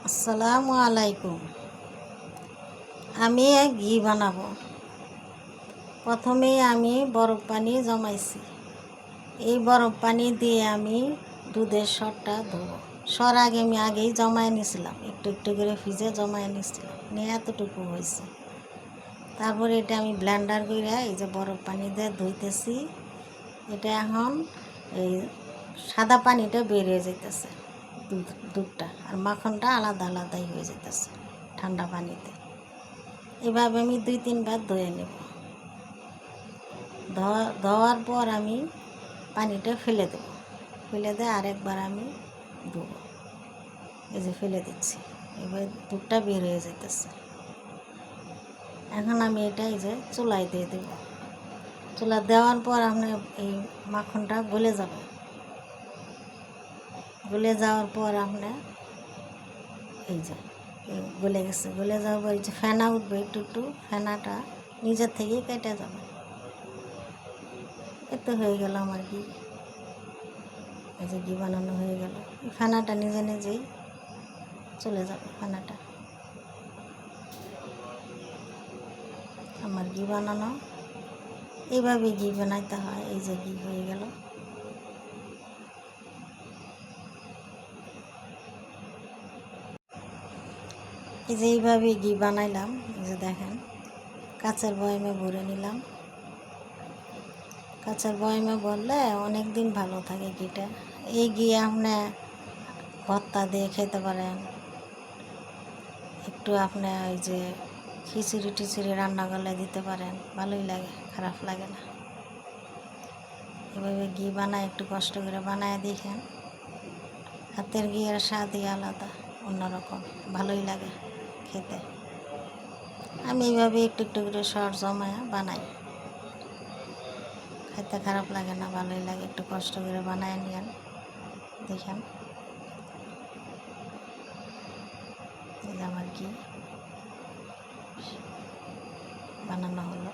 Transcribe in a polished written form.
আসসালামু আলাইকুম। আমি ঘি বানাবো। প্রথমেই আমি বরফ পানি জমাইছি। এই বরফ পানি দিয়ে আমি দুধের সরটা ধোবো। সর আগে আমি আগেই জমায় নিয়েছিলাম, একটু একটু করে ফ্রিজে জমায় নিয়েছিলাম, নিয়ে এতটুকু হয়েছে। তারপরে এটা আমি ব্লেন্ডার করে এই যে বরফ পানি দিয়ে ধুইতেছি। এটা এখন এই সাদা পানিটা বের হয়ে যেতেছে, দুধটা আর মাখনটা আলাদা আলাদাই হয়ে যেতেছে ঠান্ডা পানিতে। এভাবে আমি 2-3 বার ধুয়ে নেব। ধোয়ার পর আমি পানিটা ফেলে দেব, ফেলে দিয়ে আরেকবার আমি ধোবো। এই যে ফেলে দিচ্ছি, এবার দুধটা বের হয়ে যেতেছে। এখন আমি এটা এই যে চুলায় দিয়ে দেব। চুলা দেওয়ার পর আপনার এই মাখনটা গলে যাবে। গলে যাওয়ার পর আপনার এই যে গলে গেছে, গলে যাওয়ার পর এই যে ফেনা উঠবে, একটু একটু ফেনাটা নিজের থেকেই কেটে যাবে। এতে হয়ে গেল আমার ঘি। এই যে ঘি বানানো হয়ে গেল। ফেনাটা নিজে নিজেই চলে যাবে। ফেনাটা আমার ঘি বানানো। এইভাবে ঘি বানাইতে হয়। এই যে ঘি হয়ে গেল। এই যে এইভাবে ঘি বানাইলাম। এই যে দেখেন, কাঁচের বয়ামে ভরে নিলাম। কাঁচের বয়ামে ভরলে অনেক দিন ভালো থাকে ঘিটা। এই ঘি আপনি ভর্তা দিয়ে খেতে পারেন, একটু আপনি ওই যে খিচুড়ি টিচুড়ি রান্না করলে দিতে পারেন, ভালোই লাগে, খারাপ লাগে না। এভাবে ঘি বানায় একটু কষ্ট করে বানায় দেখেন। হাতের ঘিয়ের স্বাদই আলাদা, অন্যরকম, ভালোই লাগে খেতে। আমি এইভাবে একটু একটু করে সর জমায় বানাই, খেতে খারাপ লাগে না, ভালোই লাগে। একটু কষ্ট করে বানায় নিয়েন, দেখেন। এই যে আমার ঘি বানানো হলো।